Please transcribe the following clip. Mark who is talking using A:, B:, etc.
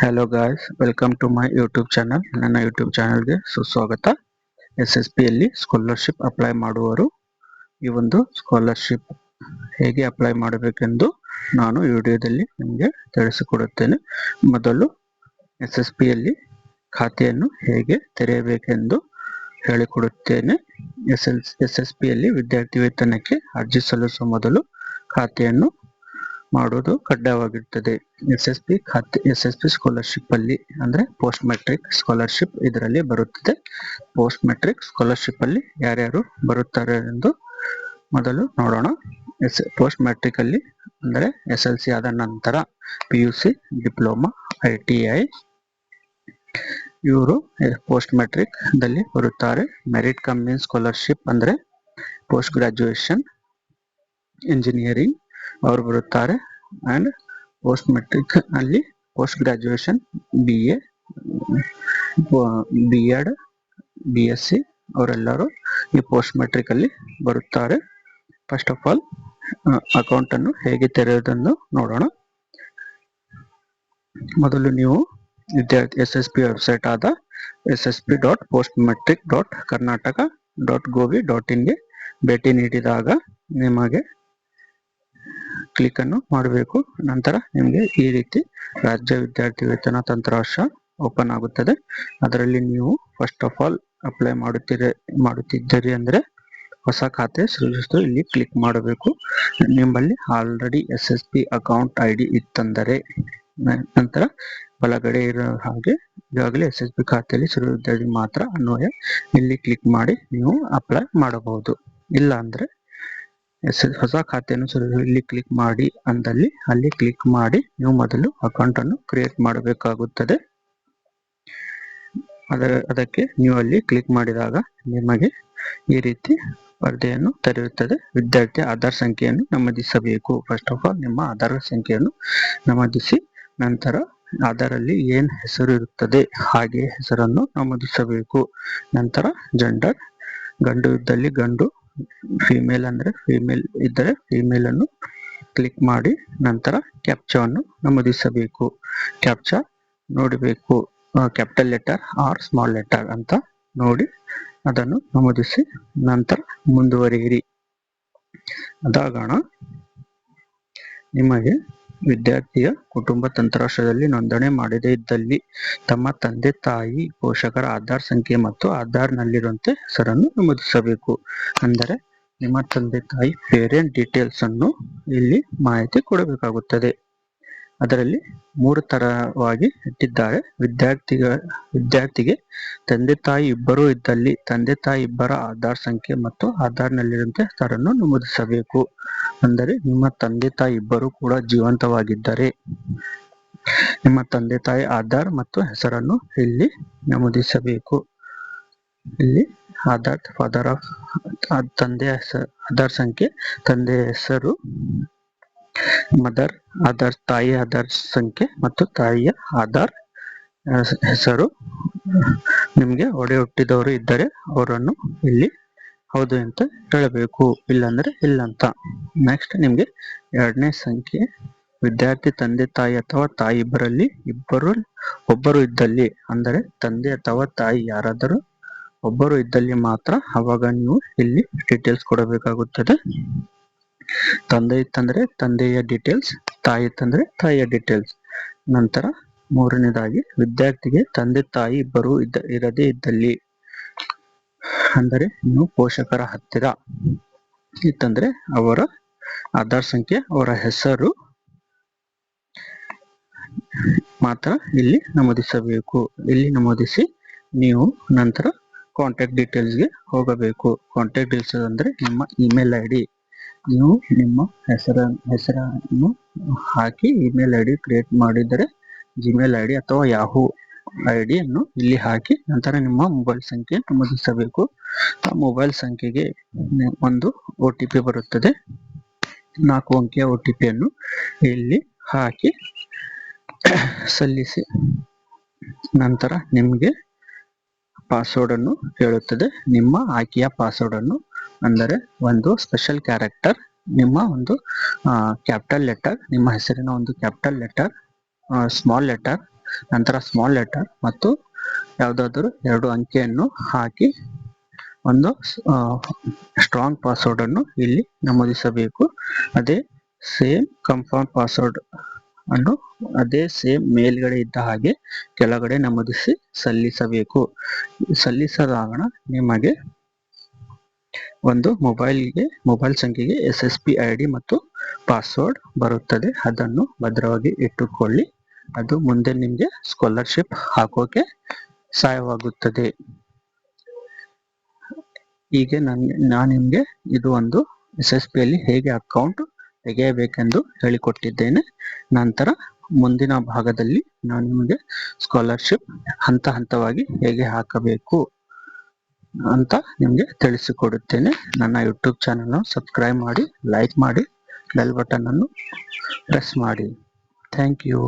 A: Hello guys, welcome to my YouTube channel. ನನ್ನ YouTube ಚಾನಲ್ಗೆ ಸುಸ್ವಾಗತ. SSPಯಲ್ಲಿ ಸ್ಕಾಲರ್ಶಿಪ್ ಅಪ್ಲೈ ಮಾಡುವವರು ಈ ಒಂದು ಸ್ಕಾಲರ್ಶಿಪ್ ಹೇಗೆ ಅಪ್ಲೈ ಮಾಡಬೇಕೆಂದು ನಾನು ವಿಡಿಯೋದಲ್ಲಿ ನಿಮಗೆ ತಿಳಿಸಿಕೊಡುತ್ತೇನೆ. ಮೊದಲು SSPಯಲ್ಲಿ ಖಾತೆಯನ್ನು ಹೇಗೆ ತೆರೆಯಬೇಕೆಂದು ಹೇಳಿಕೊಡುತ್ತೇನೆ. SSPಯಲ್ಲಿ ವಿದ್ಯಾರ್ಥಿ ವೇತನಕ್ಕೆ ಅರ್ಜಿ ಸಲ್ಲಿಸುವ ಮೊದಲು ಖಾತೆಯನ್ನು ಮಾಡುವುದು ಕಡ್ಡಾಯವಾಗಿರುತ್ತದೆ. SSP ಸ್ಕಾಲರ್ಶಿಪ್ ಅಲ್ಲಿ ಅಂದ್ರೆ ಪೋಸ್ಟ್ ಮೆಟ್ರಿಕ್ ಸ್ಕಾಲರ್ಶಿಪ್ ಇದರಲ್ಲಿ ಬರುತ್ತದೆ. ಪೋಸ್ಟ್ ಮೆಟ್ರಿಕ್ ಸ್ಕಾಲರ್ಶಿಪ್ ಅಲ್ಲಿ ಯಾರ್ಯಾರು ಬರುತ್ತಾರೆ ಎಂದು ಮೊದಲು ನೋಡೋಣ. ಪೋಸ್ಟ್ ಮೆಟ್ರಿಕ್ ಅಲ್ಲಿ ಅಂದ್ರೆ SLC ಆದ ನಂತರ PUC, ಡಿಪ್ಲೊಮಾ, ITI ಇವರು ಪೋಸ್ಟ್ ಮೆಟ್ರಿಕ್ ದಲ್ಲಿ ಬರುತ್ತಾರೆ. ಮೆರಿಟ್ ಕಮ್ ಇನ್ ಸ್ಕಾಲರ್ಶಿಪ್ ಅಂದ್ರೆ ಪೋಸ್ಟ್ ಗ್ರಾಜುಯೇಷನ್ ಇಂಜಿನಿಯರಿಂಗ್ ಅವರು ಬರುತ್ತಾರೆ. ಅಂಡ್ ಪೋಸ್ಟ್ ಮೆಟ್ರಿಕ್ ಅಲ್ಲಿ post graduation BA, B.Ed, BSc ಅವರೆಲ್ಲರೂ ಈ ಪೋಸ್ಟ್ ಮೆಟ್ರಿಕ್ ಅಲ್ಲಿ ಬರುತ್ತಾರೆ. ಫಸ್ಟ್ ಆಫ್ ಆಲ್ ಅಕೌಂಟ್ ಅನ್ನು ಹೇಗೆ ತೆರೆಯುವುದನ್ನು ನೋಡೋಣ. ಮೊದಲು ನೀವು ವಿದ್ಯಾರ್ಥಿ SSP ವೆಬ್ಸೈಟ್ ಆದ ssp.postmetric.karnataka.gov.in ಗೆ ಭೇಟಿ ನೀಡಿದಾಗ ನಿಮಗೆ ಕ್ಲಿಕ್ ಅನ್ನು ಮಾಡಬೇಕು. ನಂತರ ನಿಮಗೆ ಈ ರೀತಿ ರಾಜ್ಯ ವಿದ್ಯಾರ್ಥಿ ವೇತನ ತಂತ್ರಾಂಶ ಓಪನ್ ಆಗುತ್ತದೆ. ಅದರಲ್ಲಿ ನೀವು ಫಸ್ಟ್ ಆಫ್ ಆಲ್ ಅಪ್ಲೈ ಮಾಡುತ್ತಿದ್ದೀರಿ ಅಂದ್ರೆ ಹೊಸ ಖಾತೆ ಸೃಜಿಸಲು ಇಲ್ಲಿ ಕ್ಲಿಕ್ ಮಾಡಬೇಕು. ನಿಮ್ಮಲ್ಲಿ ಆಲ್ರೆಡಿ SSP ಅಕೌಂಟ್ ID ಇತ್ತಂದರೆ ನಂತರ ಬಲಗಡೆ ಇರೋ ಹಾಗೆ ಈಗಾಗಲೇ SSP ಖಾತೆಯಲ್ಲಿ ಸೃಜಿಸಿದಲ್ಲಿ ಮಾತ್ರ ಅನ್ವಯ ಇಲ್ಲಿ ಕ್ಲಿಕ್ ಮಾಡಿ ನೀವು ಅಪ್ಲೈ ಮಾಡಬಹುದು. ಇಲ್ಲ ಅಂದ್ರೆ ಹೊಸ ಖಾತೆಯನ್ನು ಇಲ್ಲಿ ಕ್ಲಿಕ್ ಮಾಡಿ ಅಂದಲ್ಲಿ ಅಲ್ಲಿ ಕ್ಲಿಕ್ ಮಾಡಿ ನೀವು ಮೊದಲು ಅಕೌಂಟ್ ಅನ್ನು ಕ್ರಿಯೇಟ್ ಮಾಡಬೇಕಾಗುತ್ತದೆ. ಅದಕ್ಕೆ ನೀವು ಅಲ್ಲಿ ಕ್ಲಿಕ್ ಮಾಡಿದಾಗ ನಿಮಗೆ ಈ ರೀತಿ ಪರದೆಯನ್ನು ತೆರೆಯುತ್ತದೆ. ವಿದ್ಯಾರ್ಥಿ ಆಧಾರ್ ಸಂಖ್ಯೆಯನ್ನು ನಮೂದಿಸಬೇಕು. ಫಸ್ಟ್ ಆಫ್ ಆಲ್ ನಿಮ್ಮ ಆಧಾರ್ ಸಂಖ್ಯೆಯನ್ನು ನಮೂದಿಸಿ ನಂತರ ಅದರಲ್ಲಿ ಏನ್ ಹೆಸರು ಇರುತ್ತದೆ ಹಾಗೆ ಹೆಸರನ್ನು ನಮೂದಿಸಬೇಕು. ನಂತರ ಜೆಂಡರ್, ಗಂಡು ಇದ್ದಲ್ಲಿ ಗಂಡು, ಫಿಮೇಲ್ ಅಂದ್ರೆ ಫಿಮೇಲ್ ಇದ್ದರೆ ಫಿಮೇಲ್ ಅನ್ನು ಕ್ಲಿಕ್ ಮಾಡಿ ನಂತರ ಕ್ಯಾಪ್ಚಾವನ್ನು ನಮೂದಿಸಬೇಕು. ಕ್ಯಾಪ್ಚಾ ನೋಡಬೇಕು, capital letter or small letter ಅಂತ ನೋಡಿ ಅದನ್ನು ನಮೂದಿಸಿ ನಂತರ ಮುಂದುವರಿಯಿರಿ. ಅದಾಗೋಣ ನಿಮಗೆ ವಿದ್ಯಾರ್ಥಿಯ ಕುಟುಂಬ ತಂತ್ರಾಂಶದಲ್ಲಿ ನೋಂದಣಿ ಮಾಡದೇ ಇದ್ದಲ್ಲಿ ತಮ್ಮ ತಂದೆ ತಾಯಿ ಪೋಷಕರ ಆಧಾರ್ ಸಂಖ್ಯೆ ಮತ್ತು ಆಧಾರ್ ನಲ್ಲಿರುವಂತೆ ಹೆಸರನ್ನು ನಮೂದಿಸಬೇಕು. ಅಂದರೆ ನಿಮ್ಮ ತಂದೆ ತಾಯಿ ಪೇರೆಂಟ್ ಡೀಟೇಲ್ಸ್ ಅನ್ನು ಇಲ್ಲಿ ಮಾಹಿತಿ ಕೊಡಬೇಕಾಗುತ್ತದೆ. ಅದರಲ್ಲಿ 3 ತರವಾಗಿ ಇಟ್ಟಿದ್ದಾರೆ. ವಿದ್ಯಾರ್ಥಿಗೆ ತಂದೆ ತಾಯಿ ಇಬ್ಬರು ಇದ್ದಲ್ಲಿ ತಂದೆ ತಾಯಿ ಇಬ್ಬರ ಆಧಾರ್ ಸಂಖ್ಯೆ ಮತ್ತು ಆಧಾರ್ ನಲ್ಲಿರುವಂತೆ ಹೆಸರನ್ನು ನಮೂದಿಸಬೇಕು. ಅಂದರೆ ನಿಮ್ಮ ತಂದೆ ತಾಯಿ ಇಬ್ಬರು ಕೂಡ ಜೀವಂತವಾಗಿದ್ದರೆ ನಿಮ್ಮ ತಂದೆ ತಾಯಿ ಆಧಾರ್ ಮತ್ತು ಹೆಸರನ್ನು ಇಲ್ಲಿ ನಮೂದಿಸಬೇಕು. ಇಲ್ಲಿ ಆಧಾರ್ ಫಾದರ್ ಆಫ್ ತಂದೆಯ ಆಧಾರ್ ಸಂಖ್ಯೆ, ತಂದೆಯ ಹೆಸರು, ಮದರ್ ಆಧಾರ್ ತಾಯಿಯ ಆಧಾರ್ ಸಂಖ್ಯೆ ಮತ್ತು ತಾಯಿಯ ಆಧಾರ್ ಹೆಸರು. ನಿಮಗೆ ಒಡೆ ಹುಟ್ಟಿದವರು ಇದ್ದರೆ ಅವರನ್ನು ಇಲ್ಲಿ ಹೌದು ಅಂತ ಹೇಳಬೇಕು, ಇಲ್ಲಾಂದ್ರೆ ಇಲ್ಲ ಅಂತ. ನೆಕ್ಸ್ಟ್ ನಿಮ್ಗೆ 2ನೇ ಸಂಖ್ಯೆ, ವಿದ್ಯಾರ್ಥಿ ತಂದೆ ತಾಯಿ ಅಥವಾ ತಾಯಿ ಇಬ್ಬರಲ್ಲಿ ಒಬ್ಬರು ಇದ್ದಲ್ಲಿ ಅಂದರೆ ತಂದೆ ಅಥವಾ ತಾಯಿ ಯಾರಾದರೂ ಒಬ್ಬರು ಇದ್ದಲ್ಲಿ ಮಾತ್ರ ಅವಾಗ ನೀವು ಇಲ್ಲಿ ಡೀಟೇಲ್ಸ್ ಕೊಡಬೇಕಾಗುತ್ತದೆ. ತಂದೆ ಇತ್ತಂದ್ರೆ ತಂದೆಯ ಡೀಟೇಲ್ಸ್, ತಾಯಿ ಇತ್ತಂದ್ರೆ ತಾಯಿಯ ಡೀಟೇಲ್ಸ್. ನಂತರ 3ನೇದಾಗಿ ವಿದ್ಯಾರ್ಥಿಗೆ ತಂದೆ ತಾಯಿ ಇಬ್ಬರು ಇರದೇ ಇದ್ದಲ್ಲಿ ಅಂದರೆ ನೀವು ಪೋಷಕರ ಹತ್ತಿರ ಇತ್ತಂದ್ರೆ ಅವರ ಆಧಾರ್ ಸಂಖ್ಯೆ, ಅವರ ಹೆಸರು ಮಾತ್ರ ಇಲ್ಲಿ ನಮೂದಿಸಬೇಕು. ಇಲ್ಲಿ ನಮೂದಿಸಿ ನೀವು ನಂತರ ಕಾಂಟ್ಯಾಕ್ಟ್ ಡೀಟೇಲ್ಸ್ಗೆ ಹೋಗಬೇಕು. ಕಾಂಟ್ಯಾಕ್ಟ್ ಡೀಟೇಲ್ಸ್ ಅಂದ್ರೆ ನಿಮ್ಮ ಇಮೇಲ್ ID, ನೀವು ನಿಮ್ಮ ಹೆಸರನ್ನು ಹಾಕಿ ಇಮೇಲ್ ID ಕ್ರಿಯೇಟ್ ಮಾಡಿದರೆ ಜಿಮೇಲ್ ID ಅಥವಾ ಯಾಹೂ ID ಅನ್ನು ಇಲ್ಲಿ ಹಾಕಿ ನಂತರ ನಿಮ್ಮ ಮೊಬೈಲ್ ಸಂಖ್ಯೆ ನಮೂದಿಸಬೇಕು. ಆ ಮೊಬೈಲ್ ಸಂಖ್ಯೆಗೆ ಒಂದು OTP ಬರುತ್ತದೆ. 4 ಅಂಕಿಯ OTP ಅನ್ನು ಇಲ್ಲಿ ಹಾಕಿ ಸಲ್ಲಿಸಿ ನಂತರ ನಿಮಗೆ ಪಾಸ್ವರ್ಡ್ ಅನ್ನು ಕೇಳುತ್ತದೆ. ನಿಮ್ಮ ಆಯ್ಕೆಯ ಪಾಸ್ವರ್ಡ್ ಅನ್ನು ಅಂದರೆ ಒಂದು ಸ್ಪೆಷಲ್ ಕ್ಯಾರೆಕ್ಟರ್, ನಿಮ್ಮ ಒಂದು ಕ್ಯಾಪಿಟಲ್ ಲೆಟರ್, ನಿಮ್ಮ ಹೆಸರಿನ ಒಂದು ಕ್ಯಾಪಿಟಲ್ ಲೆಟರ್, ಸ್ಮಾಲ್ ಲೆಟರ್, ನಂತರ ಸ್ಮಾಲ್ ಲೆಟರ್ ಮತ್ತು ಯಾವುದಾದರೂ 2 ಅಂಕೆಯನ್ನು ಹಾಕಿ ಒಂದು ಸ್ಟ್ರಾಂಗ್ ಪಾಸ್ವರ್ಡ್ ಅನ್ನು ಇಲ್ಲಿ ನಮೂದಿಸಬೇಕು. ಅದೇ ಸೇಮ್ ಕನ್ಫರ್ಮ್ ಪಾಸ್ವರ್ಡ್ ಅನ್ನು ಅದೇ ಸೇಮ್ ಮೇಲ್ಗಡೆ ಇದ್ದ ಹಾಗೆ ಕೆಳಗಡೆ ನಮೂದಿಸಿ ಸಲ್ಲಿಸಬೇಕು. ಸಲ್ಲಿಸಿದಾಗ ನಿಮಗೆ ಒಂದು ಮೊಬೈಲ್ ಸಂಖ್ಯೆಗೆ SSP ID ಮತ್ತು ಪಾಸ್ವರ್ಡ್ ಬರುತ್ತದೆ. ಅದನ್ನು ಭದ್ರವಾಗಿ ಇಟ್ಟುಕೊಳ್ಳಿ. ಅದು ಮುಂದೆ ನಿಮಗೆ ಸ್ಕಾಲರ್ಶಿಪ್ ಹಾಕೋಕೆ ಸಹಾಯವಾಗುತ್ತದೆ. ಹೀಗೆ ನಾನು ನಿಮಗೆ ಇದು ಒಂದು SSP ಅಲ್ಲಿ ಹೇಗೆ ಅಕೌಂಟ್ ತೆಗೆಯಬೇಕೆಂದು ಹೇಳಿಕೊಟ್ಟಿದ್ದೇನೆ. ನಂತರ ಮುಂದಿನ ಭಾಗದಲ್ಲಿ ನಾನು ನಿಮಗೆ ಸ್ಕಾಲರ್ಶಿಪ್ ಹಂತ ಹಂತವಾಗಿ ಹೇಗೆ ಹಾಕಬೇಕು ಅಂತ ನಿಮಗೆ ತಿಳಿಸಿಕೊಡುತ್ತೇನೆ. ನನ್ನ ಯೂಟ್ಯೂಬ್ ಚಾನಲ್ ಸಬ್ಸ್ಕ್ರೈಬ್ ಮಾಡಿ, ಲೈಕ್ ಮಾಡಿ, ಬೆಲ್ ಬಟನ್ ಅನ್ನು ಪ್ರೆಸ್ ಮಾಡಿ. Thank you.